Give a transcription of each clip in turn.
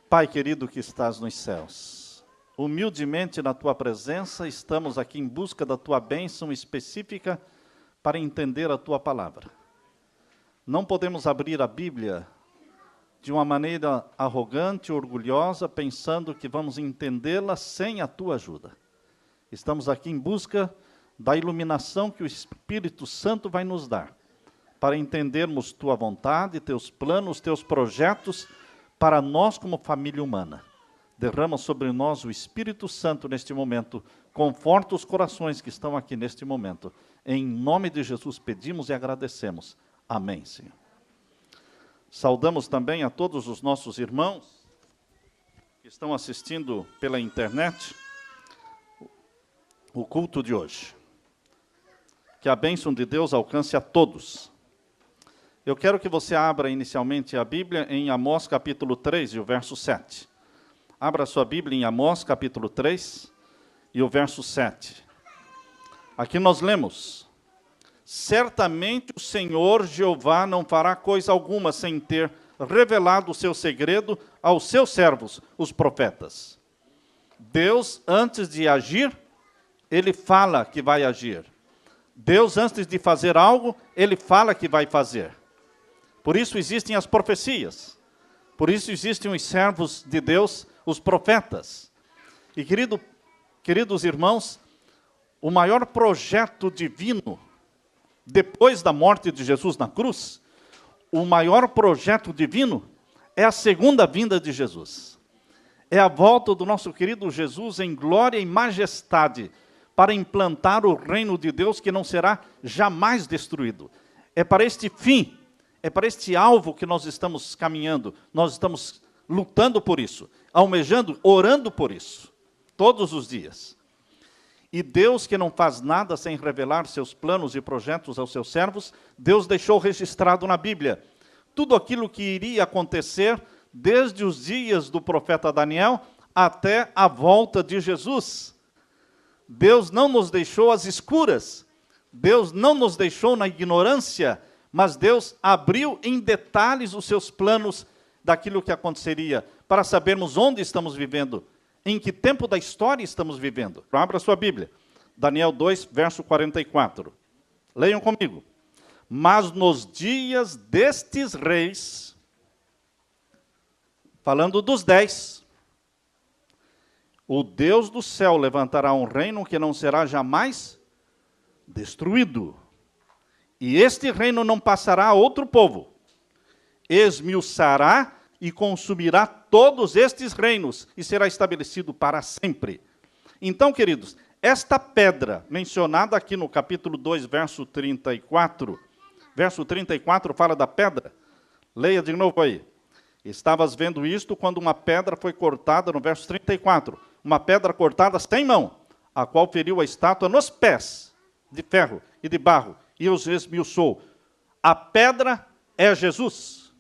Pai querido que estás nos céus, humildemente na Tua presença, estamos aqui em busca da Tua bênção específica para entender a Tua palavra. Não podemos abrir a Bíblia de uma maneira arrogante, orgulhosa, pensando que vamos entendê-la sem a Tua ajuda. Estamos aqui em busca da iluminação que o Espírito Santo vai nos dar, para entendermos Tua vontade, Teus planos, Teus projetos, para nós como família humana. Derrama sobre nós o Espírito Santo neste momento, conforta os corações que estão aqui neste momento. Em nome de Jesus pedimos e agradecemos. Amém, Senhor. Saudamos também a todos os nossos irmãos que estão assistindo pela internet o culto de hoje. Que a bênção de Deus alcance a todos. Eu quero que você abra inicialmente a Bíblia em Amós capítulo 3 e o verso 7. Abra a sua Bíblia em Amós capítulo 3 e o verso 7. Aqui nós lemos: certamente o Senhor Jeová não fará coisa alguma sem ter revelado o seu segredo aos seus servos, os profetas. Deus, antes de agir, Ele fala que vai agir. Deus, antes de fazer algo, Ele fala que vai fazer. Por isso existem as profecias. Por isso existem os servos de Deus, os profetas. E queridos irmãos, o maior projeto divino, depois da morte de Jesus na cruz, o maior projeto divino é a segunda vinda de Jesus. É a volta do nosso querido Jesus em glória e majestade, para implantar o reino de Deus que não será jamais destruído. É para este fim, é para este alvo que nós estamos caminhando, nós estamos lutando por isso, almejando, orando por isso, todos os dias. E Deus, que não faz nada sem revelar seus planos e projetos aos seus servos, Deus deixou registrado na Bíblia tudo aquilo que iria acontecer desde os dias do profeta Daniel até a volta de Jesus. Deus não nos deixou às escuras, Deus não nos deixou na ignorância, mas Deus abriu em detalhes os seus planos daquilo que aconteceria, para sabermos onde estamos vivendo, em que tempo da história estamos vivendo. Abra sua Bíblia, Daniel 2, verso 44. Leiam comigo. Mas nos dias destes reis, falando dos 10, o Deus do céu levantará um reino que não será jamais destruído. E este reino não passará a outro povo. Esmiuçará e consumirá todos estes reinos e será estabelecido para sempre. Então, queridos, esta pedra mencionada aqui no capítulo 2, verso 34 fala da pedra. Leia de novo aí. Estavas vendo isto quando uma pedra foi cortada, no verso 34, uma pedra cortada sem mão, a qual feriu a estátua nos pés, de ferro e de barro, e os esmiuçou. A pedra é Jesus,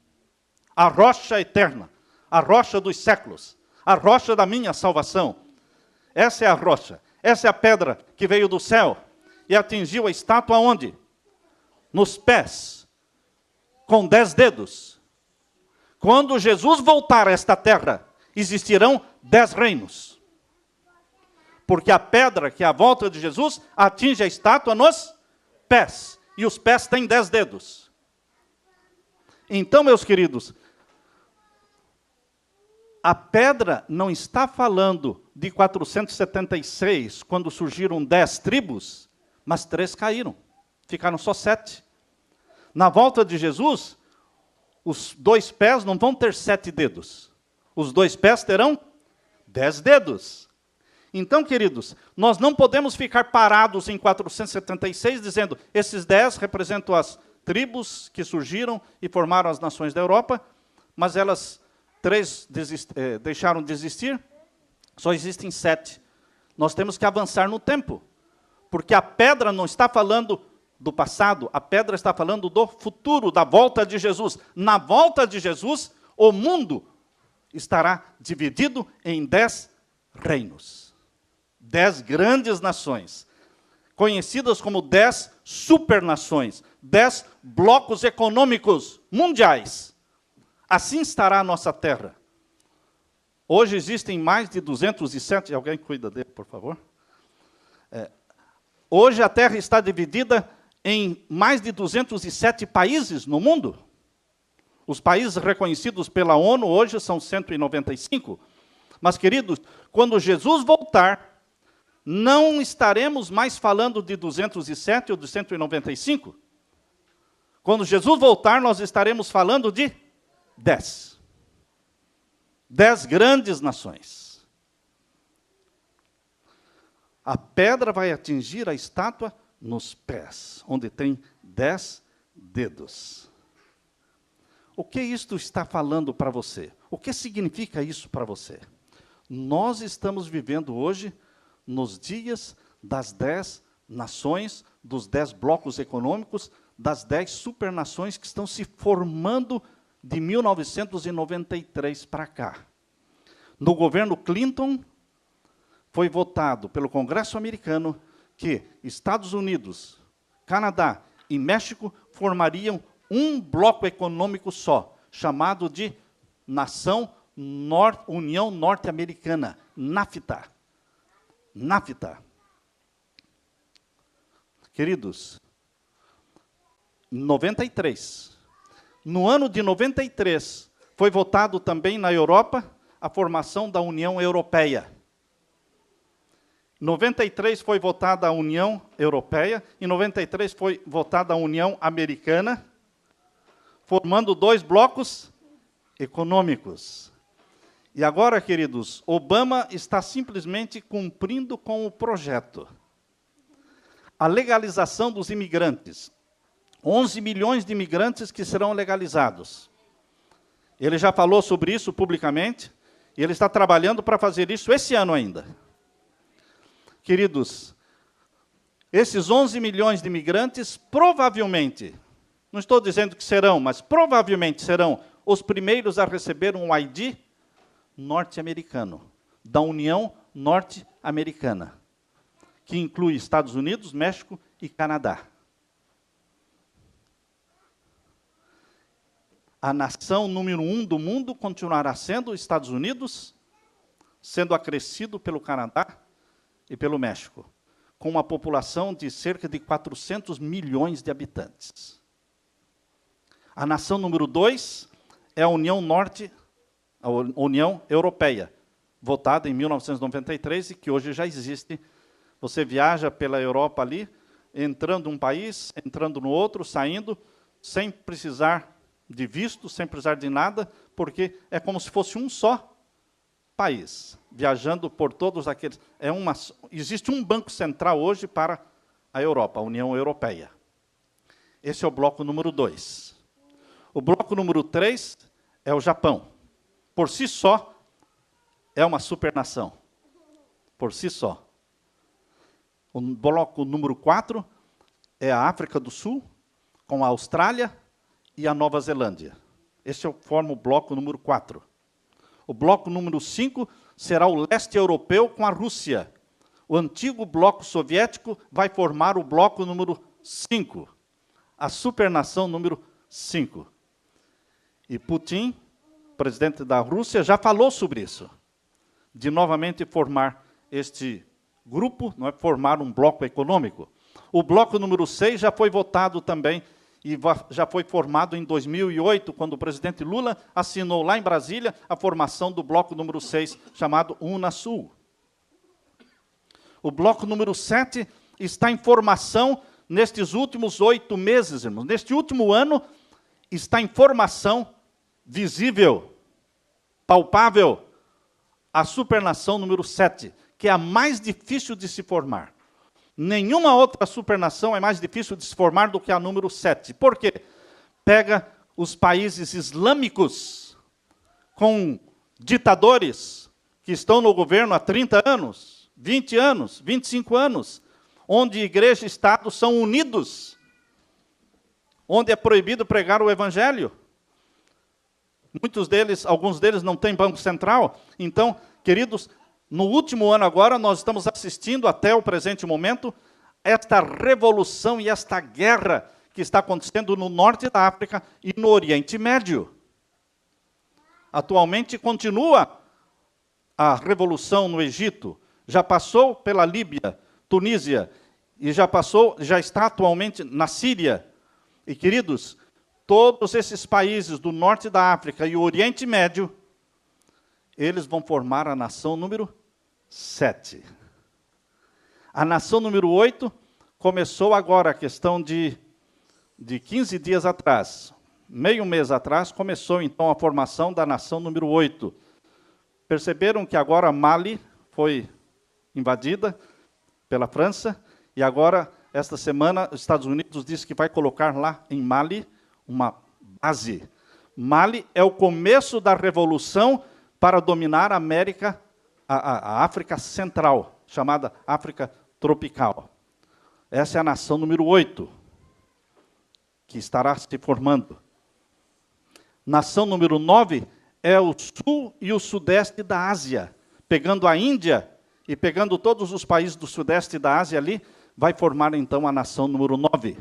a rocha eterna, a rocha dos séculos, a rocha da minha salvação. Essa é a rocha, essa é a pedra que veio do céu e atingiu a estátua onde? Nos pés, com 10 dedos. Quando Jesus voltar a esta terra, existirão 10 reinos. Porque a pedra, que é a volta de Jesus, atinge a estátua nos pés. E os pés têm 10 dedos. Então, meus queridos, a pedra não está falando de 476, quando surgiram 10 tribos, mas 3 caíram. Ficaram só 7. Na volta de Jesus, os 2 pés não vão ter 7 dedos. Os 2 pés terão 10 dedos. Então, queridos, nós não podemos ficar parados em 476 dizendo esses 10 representam as tribos que surgiram e formaram as nações da Europa, mas elas 3 deixaram de existir, só existem 7. Nós temos que avançar no tempo, porque a pedra não está falando do passado, a pedra está falando do futuro, da volta de Jesus. Na volta de Jesus, o mundo estará dividido em 10 reinos. 10 grandes nações, conhecidas como 10 supernações, 10 blocos econômicos mundiais. Assim estará a nossa terra. Hoje existem mais de 207... Alguém cuida dele, por favor? Hoje a Terra está dividida em mais de 207 países no mundo. Os países reconhecidos pela ONU hoje são 195. Mas, queridos, quando Jesus voltar, não estaremos mais falando de 207 ou de 195. Quando Jesus voltar, nós estaremos falando de 10. 10 grandes nações. A pedra vai atingir a estátua nos pés, onde tem 10 dedos. O que isto está falando para você? O que significa isso para você? Nós estamos vivendo hoje nos dias das 10 nações, dos 10 blocos econômicos, das 10 supernações que estão se formando de 1993 para cá. No governo Clinton, foi votado pelo Congresso americano que Estados Unidos, Canadá e México formariam um bloco econômico só, chamado de União Norte-Americana, NAFTA. NAFTA. Queridos, em 93, no ano de 93, foi votado também na Europa a formação da União Europeia. Em 93 foi votada a União Europeia, em 93 foi votada a União Americana, formando 2 blocos econômicos. E agora, queridos, Obama está simplesmente cumprindo com o projeto. A legalização dos imigrantes. 11 milhões de imigrantes que serão legalizados. Ele já falou sobre isso publicamente, e ele está trabalhando para fazer isso esse ano ainda. Queridos, esses 11 milhões de imigrantes, provavelmente, não estou dizendo que serão, mas provavelmente serão os primeiros a receber um ID norte-americano, da União Norte-Americana, que inclui Estados Unidos, México e Canadá. A nação número 1 do mundo continuará sendo os Estados Unidos, sendo acrescido pelo Canadá e pelo México, com uma população de cerca de 400 milhões de habitantes. A nação número 2 é a União Europeia, votada em 1993 e que hoje já existe. Você viaja pela Europa ali, entrando num país, entrando no outro, saindo, sem precisar de visto, sem precisar de nada, porque é como se fosse um só país, viajando por todos aqueles... Existe um banco central hoje para a Europa, a União Europeia. Esse é o bloco número 2. O bloco número 3 é o Japão. Por si só, é uma supernação. Por si só. O bloco número 4 é a África do Sul, com a Austrália e a Nova Zelândia. Esse forma o bloco número 4. O bloco número 5 será o leste europeu com a Rússia. O antigo bloco soviético vai formar o bloco número 5. A supernação número 5. E Putin, presidente da Rússia, já falou sobre isso. De novamente formar este grupo, não é, formar um bloco econômico. O bloco número 6 já foi votado também e já foi formado em 2008, quando o presidente Lula assinou lá em Brasília a formação do bloco número 6, chamado Unasul. O bloco número 7 está em formação nestes últimos 8 meses, irmãos. Neste último ano, está em formação visível, palpável, a supernação número 7, que é a mais difícil de se formar. Nenhuma outra supernação é mais difícil de se formar do que a número 7. Por quê? Pega os países islâmicos com ditadores que estão no governo há 30 anos, 20 anos, 25 anos, onde igreja e Estado são unidos, onde é proibido pregar o evangelho. Alguns deles não têm banco central. Então, queridos, no último ano agora, nós estamos assistindo, até o presente momento, esta revolução e esta guerra que está acontecendo no norte da África e no Oriente Médio. Atualmente continua a revolução no Egito, já passou pela Líbia, Tunísia, e já está atualmente na Síria. E, queridos, todos esses países do norte da África e o Oriente Médio, eles vão formar a nação número 7. A nação número 8 começou agora, a questão de 15 dias atrás, meio mês atrás, começou então a formação da nação número 8. Perceberam que agora Mali foi invadida pela França, e agora, esta semana, os Estados Unidos disse que vai colocar lá em Mali uma base. Mali é o começo da revolução para dominar a América, a África Central, chamada África Tropical. Essa é a nação número 8, que estará se formando. Nação número 9 é o sul e o sudeste da Ásia. Pegando a Índia e pegando todos os países do sudeste da Ásia ali, vai formar então a nação número 9.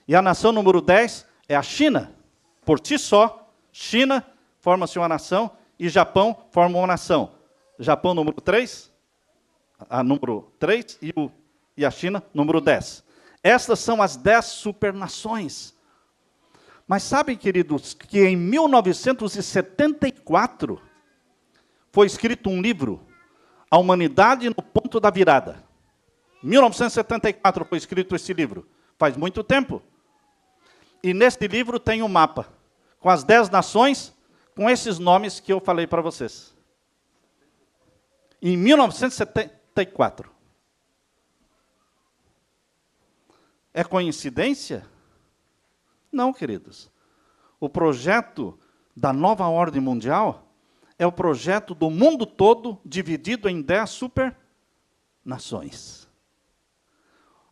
E a nação número 10 é a China. Por si só, China forma-se uma nação e Japão forma uma nação. Japão número 3, a número 3 e a China número 10. Estas são as 10 supernações. Mas sabem, queridos, que em 1974 foi escrito um livro, A Humanidade no Ponto da Virada. 1974 foi escrito esse livro, faz muito tempo. E neste livro tem um mapa, com as 10 nações, com esses nomes que eu falei para vocês. Em 1974. É coincidência? Não, queridos. O projeto da nova ordem mundial é o projeto do mundo todo dividido em 10 supernações.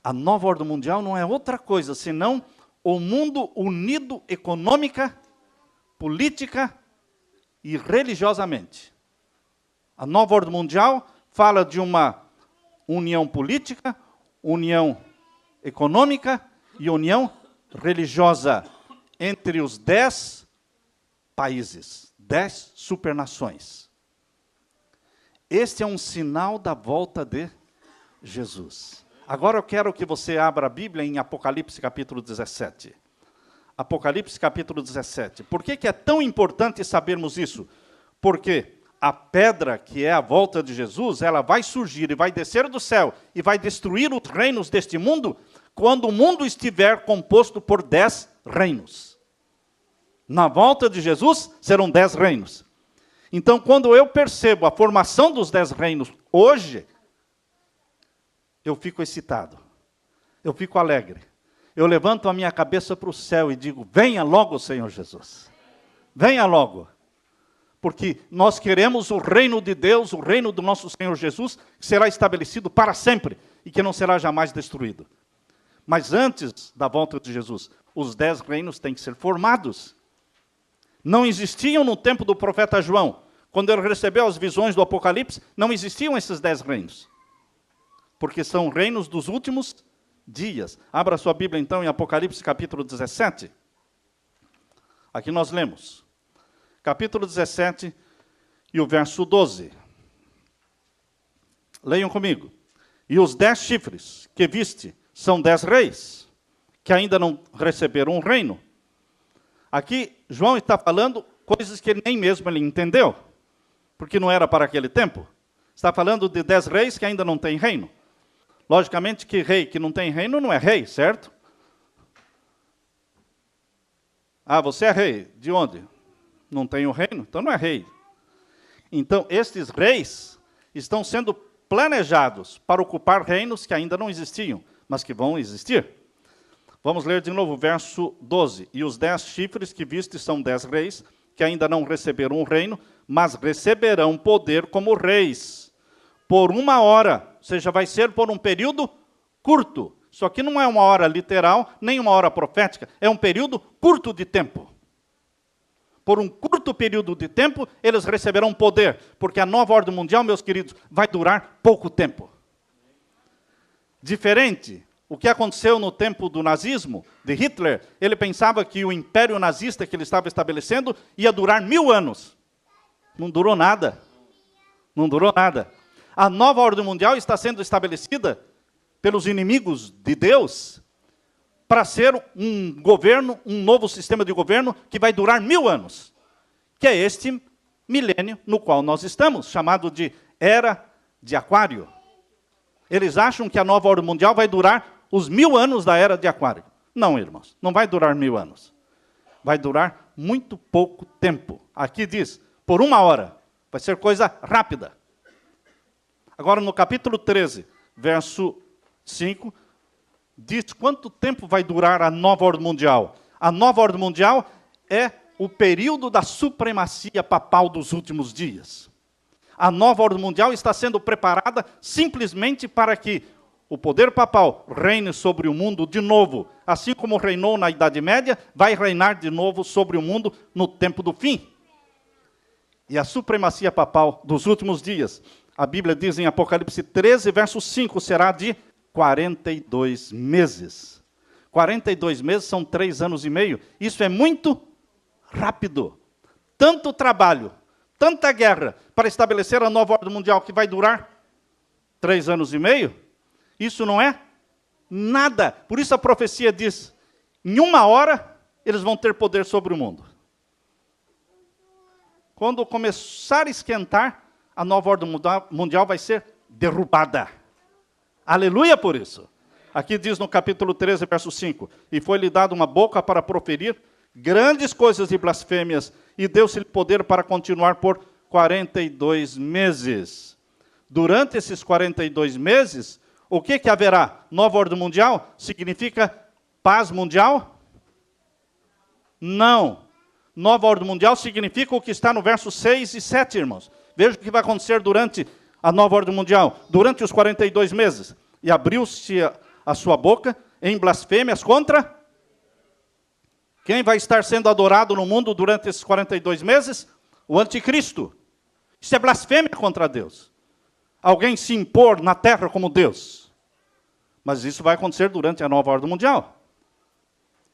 A nova ordem mundial não é outra coisa senão o mundo unido econômica, política e religiosamente. A nova ordem mundial fala de uma união política, união econômica e união religiosa entre os 10 países, 10 supernações. Este é um sinal da volta de Jesus. Agora eu quero que você abra a Bíblia em Apocalipse capítulo 17. Apocalipse capítulo 17. Por que é tão importante sabermos isso? Porque a pedra que é a volta de Jesus, ela vai surgir e vai descer do céu e vai destruir os reinos deste mundo quando o mundo estiver composto por 10 reinos. Na volta de Jesus serão 10 reinos. Então, quando eu percebo a formação dos 10 reinos hoje, eu fico excitado, eu fico alegre. Eu levanto a minha cabeça para o céu e digo, venha logo, Senhor Jesus. Venha logo. Porque nós queremos o reino de Deus, o reino do nosso Senhor Jesus, que será estabelecido para sempre e que não será jamais destruído. Mas antes da volta de Jesus, os 10 reinos têm que ser formados. Não existiam no tempo do profeta João. Quando ele recebeu as visões do Apocalipse, não existiam esses 10 reinos. Porque são reinos dos últimos dias. Abra sua Bíblia então em Apocalipse capítulo 17. Aqui nós lemos. Capítulo 17 e o verso 12. Leiam comigo. E os 10 chifres que viste são 10 reis, que ainda não receberam um reino. Aqui, João está falando coisas que nem mesmo ele entendeu, porque não era para aquele tempo. Está falando de 10 reis que ainda não têm reino. Logicamente que rei que não tem reino não é rei, certo? Ah, você é rei. De onde? Não tem o reino, então não é rei. Então, estes reis estão sendo planejados para ocupar reinos que ainda não existiam, mas que vão existir. Vamos ler de novo o verso 12. E os 10 chifres que viste são 10 reis, que ainda não receberam o reino, mas receberão poder como reis, por 1 hora, ou seja, vai ser por um período curto. Isso aqui não é uma hora literal, nem uma hora profética, é um período curto de tempo. Por um curto período de tempo, eles receberão poder, porque a nova ordem mundial, meus queridos, vai durar pouco tempo. Diferente, o que aconteceu no tempo do nazismo, de Hitler, ele pensava que o império nazista que ele estava estabelecendo ia durar 1000 anos. Não durou nada. Não durou nada. A nova ordem mundial está sendo estabelecida pelos inimigos de Deus para ser um governo, um novo sistema de governo que vai durar 1000 anos. Que é este milênio no qual nós estamos, chamado de Era de Aquário. Eles acham que a nova ordem mundial vai durar os 1000 anos da Era de Aquário. Não, irmãos, não vai durar 1000 anos. Vai durar muito pouco tempo. Aqui diz, por 1 hora. Vai ser coisa rápida. Agora, no capítulo 13, verso 5, diz quanto tempo vai durar a nova ordem mundial. A nova ordem mundial é o período da supremacia papal dos últimos dias. A nova ordem mundial está sendo preparada simplesmente para que o poder papal reine sobre o mundo de novo. Assim como reinou na Idade Média, vai reinar de novo sobre o mundo no tempo do fim. E a supremacia papal dos últimos dias, a Bíblia diz em Apocalipse 13, verso 5, será de 42 meses. 42 meses são 3 anos e meio. Isso é muito rápido. Tanto trabalho, tanta guerra para estabelecer a nova ordem mundial que vai durar 3 anos e meio, isso não é nada. Por isso a profecia diz, em 1 hora eles vão ter poder sobre o mundo. Quando começar a esquentar, a nova ordem mundial vai ser derrubada. Aleluia por isso. Aqui diz no capítulo 13, verso 5, e foi-lhe dado uma boca para proferir grandes coisas e blasfêmias, e deu-se-lhe poder para continuar por 42 meses. Durante esses 42 meses, o que haverá? Nova ordem mundial? Significa paz mundial? Não. Nova ordem mundial significa o que está no verso 6 e 7, irmãos. Veja o que vai acontecer durante a nova ordem mundial. Durante os 42 meses. E abriu-se a sua boca em blasfêmias contra... Quem vai estar sendo adorado no mundo durante esses 42 meses? O anticristo. Isso é blasfêmia contra Deus. Alguém se impor na terra como Deus. Mas isso vai acontecer durante a nova ordem mundial.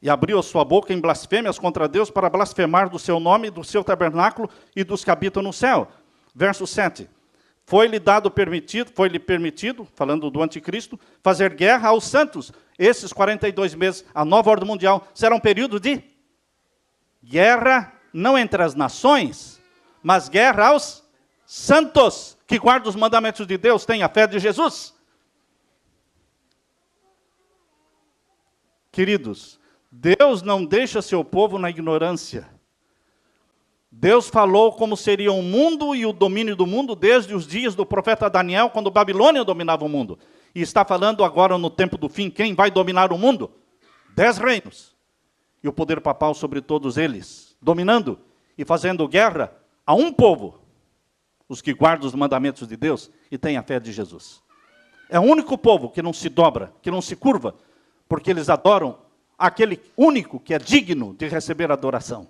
E abriu a sua boca em blasfêmias contra Deus para blasfemar do seu nome, do seu tabernáculo e dos que habitam no céu. Verso 7. Foi-lhe permitido, falando do anticristo, fazer guerra aos santos. Esses 42 meses, a nova ordem mundial, será um período de guerra, não entre as nações, mas guerra aos santos, que guardam os mandamentos de Deus, têm a fé de Jesus. Queridos, Deus não deixa seu povo na ignorância. Deus falou como seria o mundo e o domínio do mundo desde os dias do profeta Daniel, quando Babilônia dominava o mundo. E está falando agora no tempo do fim, quem vai dominar o mundo? 10 reinos. E o poder papal sobre todos eles, dominando e fazendo guerra a um povo, os que guardam os mandamentos de Deus e têm a fé de Jesus. É o único povo que não se dobra, que não se curva, porque eles adoram aquele único que é digno de receber adoração.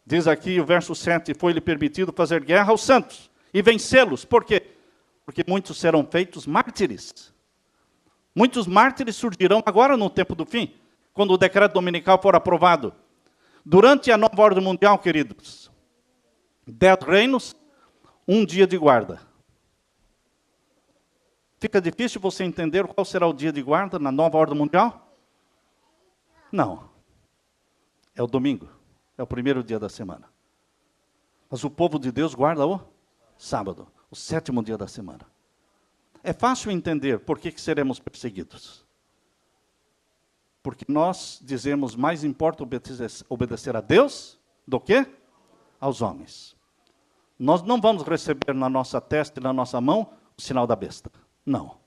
Diz aqui o verso 7, foi-lhe permitido fazer guerra aos santos e vencê-los. Por quê? Porque muitos serão feitos mártires. Muitos mártires surgirão agora no tempo do fim, quando o decreto dominical for aprovado. Durante a nova ordem mundial, queridos, 10 reinos, 1 dia de guarda. Fica difícil você entender qual será o dia de guarda na nova ordem mundial? Não. É o domingo. É o primeiro dia da semana. Mas o povo de Deus guarda o sábado, o 7º dia da semana. É fácil entender por que seremos perseguidos. Porque nós dizemos, mais importa obedecer a Deus do que aos homens. Nós não vamos receber na nossa testa e na nossa mão o sinal da besta. Não.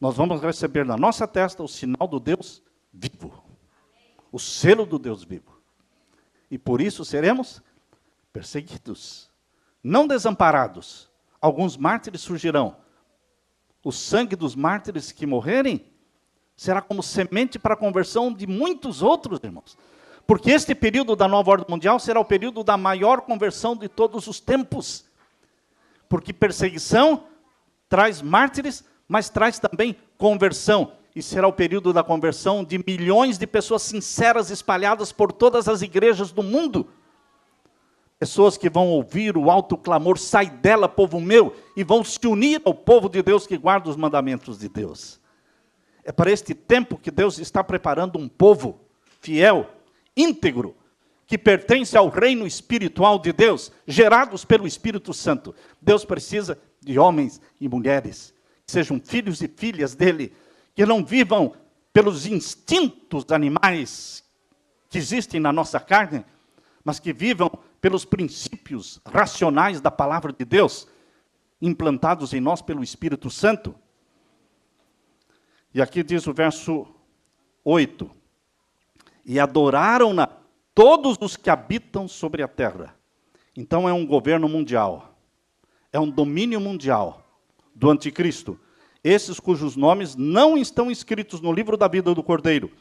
Nós vamos receber na nossa testa o sinal do Deus vivo. O selo do Deus vivo. E por isso seremos perseguidos, não desamparados. Alguns mártires surgirão. O sangue dos mártires que morrerem será como semente para a conversão de muitos outros, irmãos. Porque este período da nova ordem mundial será o período da maior conversão de todos os tempos. Porque perseguição traz mártires, mas traz também conversão. E será o período da conversão de milhões de pessoas sinceras espalhadas por todas as igrejas do mundo. Pessoas que vão ouvir o alto clamor, sai dela, povo meu, e vão se unir ao povo de Deus que guarda os mandamentos de Deus. É para este tempo que Deus está preparando um povo fiel, íntegro, que pertence ao reino espiritual de Deus, gerados pelo Espírito Santo. Deus precisa de homens e mulheres, que sejam filhos e filhas dele, que não vivam pelos instintos animais que existem na nossa carne, mas que vivam pelos princípios racionais da palavra de Deus, implantados em nós pelo Espírito Santo. E aqui diz o verso 8, e adoraram-na todos os que habitam sobre a terra. Então é um governo mundial, é um domínio mundial do anticristo. Esses cujos nomes não estão escritos no livro da vida do Cordeiro,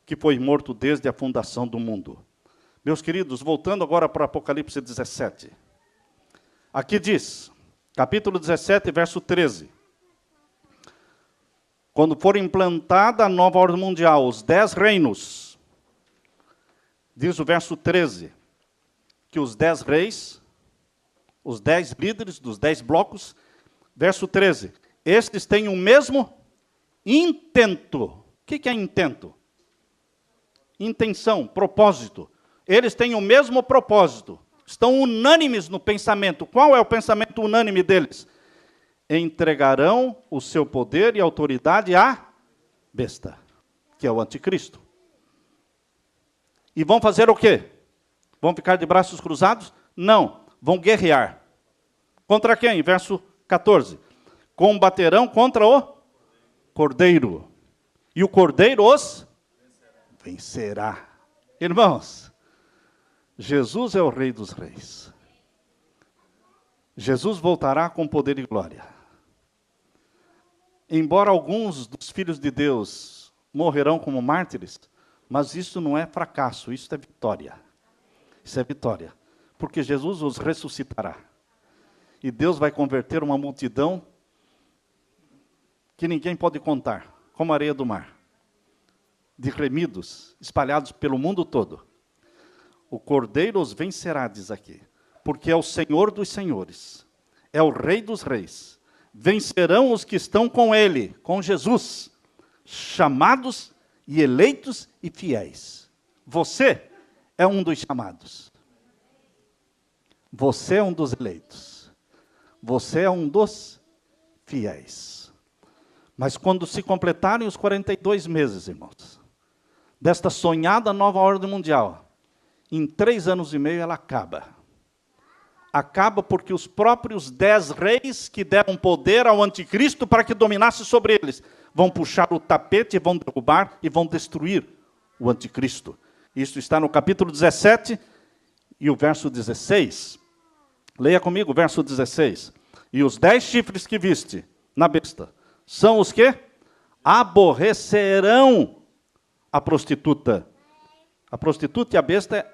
que foi morto desde a fundação do mundo. Meus queridos, voltando agora para Apocalipse 17. Aqui diz, capítulo 17, verso 13. Quando for implantada a nova ordem mundial, os 10 reinos, diz o verso 13, que os 10 reis, os 10 líderes dos 10 blocos, verso 13, estes têm o mesmo intento. O que é intento? Intenção, propósito. Eles têm o mesmo propósito. Estão unânimes no pensamento. Qual é o pensamento unânime deles? Entregarão o seu poder e autoridade à besta, que é o anticristo. E vão fazer o quê? Vão ficar de braços cruzados? Não, vão guerrear. Contra quem? Verso 14. Combaterão contra o Cordeiro. E o Cordeiro os vencerá. Irmãos, Jesus é o Rei dos Reis. Jesus voltará com poder e glória. Embora alguns dos filhos de Deus morrerão como mártires, mas isso não é fracasso, isso é vitória. Isso é vitória. Porque Jesus os ressuscitará. E Deus vai converter uma multidão que ninguém pode contar, como a areia do mar, de remidos espalhados pelo mundo todo. O Cordeiro os vencerá, diz aqui, porque é o Senhor dos senhores, é o Rei dos reis. Vencerão os que estão com ele, com Jesus, chamados e eleitos e fiéis. Você é um dos chamados. Você é um dos eleitos. Você é um dos fiéis. Mas quando se completarem os 42 meses, irmãos, desta sonhada nova ordem mundial, em 3 anos e meio ela acaba. Acaba porque os próprios 10 reis que deram poder ao anticristo para que dominasse sobre eles, vão puxar o tapete, vão derrubar e vão destruir o anticristo. Isso está no capítulo 17 e o verso 16. Leia comigo o verso 16. E os 10 chifres que viste na besta são os que aborrecerão a prostituta. A prostituta e a besta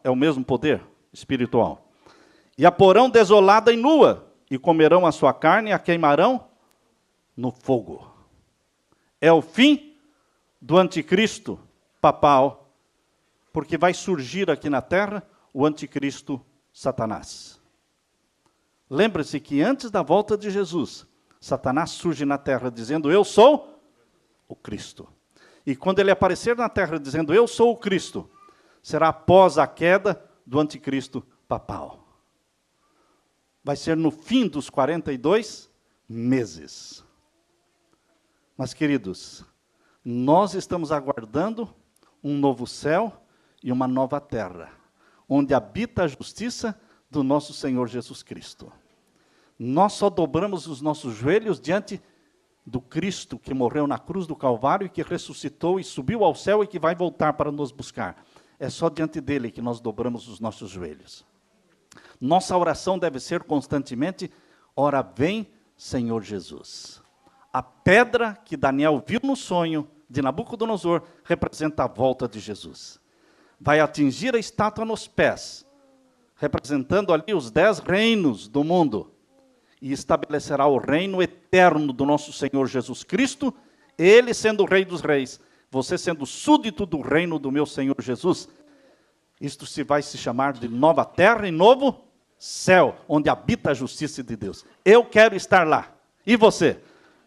é o mesmo poder espiritual. E a porão desolada e nua, e comerão a sua carne e a queimarão no fogo. É o fim do anticristo papal, porque vai surgir aqui na terra o anticristo Satanás. Lembre-se que antes da volta de Jesus, Satanás surge na terra dizendo, eu sou o Cristo. E quando ele aparecer na terra dizendo, eu sou o Cristo, será após a queda do anticristo papal. Vai ser no fim dos 42 meses. Mas, queridos, nós estamos aguardando um novo céu e uma nova terra, onde habita a justiça do nosso Senhor Jesus Cristo. Nós só dobramos os nossos joelhos diante do Cristo que morreu na cruz do Calvário e que ressuscitou e subiu ao céu e que vai voltar para nos buscar. É só diante dele que nós dobramos os nossos joelhos. Nossa oração deve ser constantemente, ora vem, Senhor Jesus. A pedra que Daniel viu no sonho de Nabucodonosor representa a volta de Jesus. Vai atingir a estátua nos pés, representando ali os 10 reinos do mundo, e estabelecerá o reino eterno do nosso Senhor Jesus Cristo, ele sendo o Rei dos reis, você sendo súdito do reino do meu Senhor Jesus, Isto vai se chamar de nova terra e novo céu, onde habita a justiça de Deus. Eu quero estar lá. E você?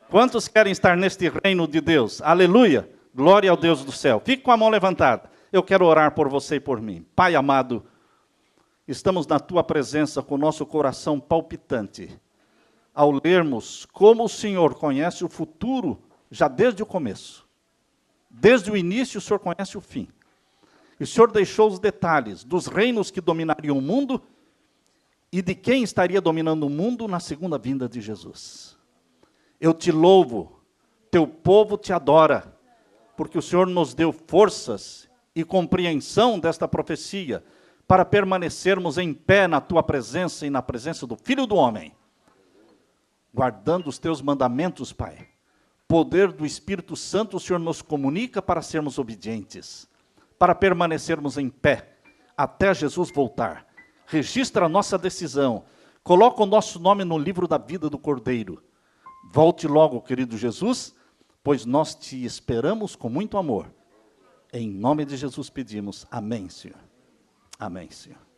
Quantos querem estar neste reino de Deus? Aleluia! Glória ao Deus do céu. Fique com a mão levantada. Eu quero orar por você e por mim. Pai amado, estamos na tua presença com o nosso coração palpitante, ao lermos como o Senhor conhece o futuro já desde o começo. Desde o início o Senhor conhece o fim. E o Senhor deixou os detalhes dos reinos que dominariam o mundo e de quem estaria dominando o mundo na segunda vinda de Jesus. Eu te louvo, teu povo te adora, porque o Senhor nos deu forças e compreensão desta profecia para permanecermos em pé na tua presença e na presença do Filho do Homem, guardando os teus mandamentos, Pai. Poder do Espírito Santo o Senhor nos comunica para sermos obedientes, para permanecermos em pé até Jesus voltar. Registra a nossa decisão, coloca o nosso nome no livro da vida do Cordeiro. Volte logo, querido Jesus, pois nós te esperamos com muito amor. Em nome de Jesus pedimos. Amém, Senhor. Amém, Senhor.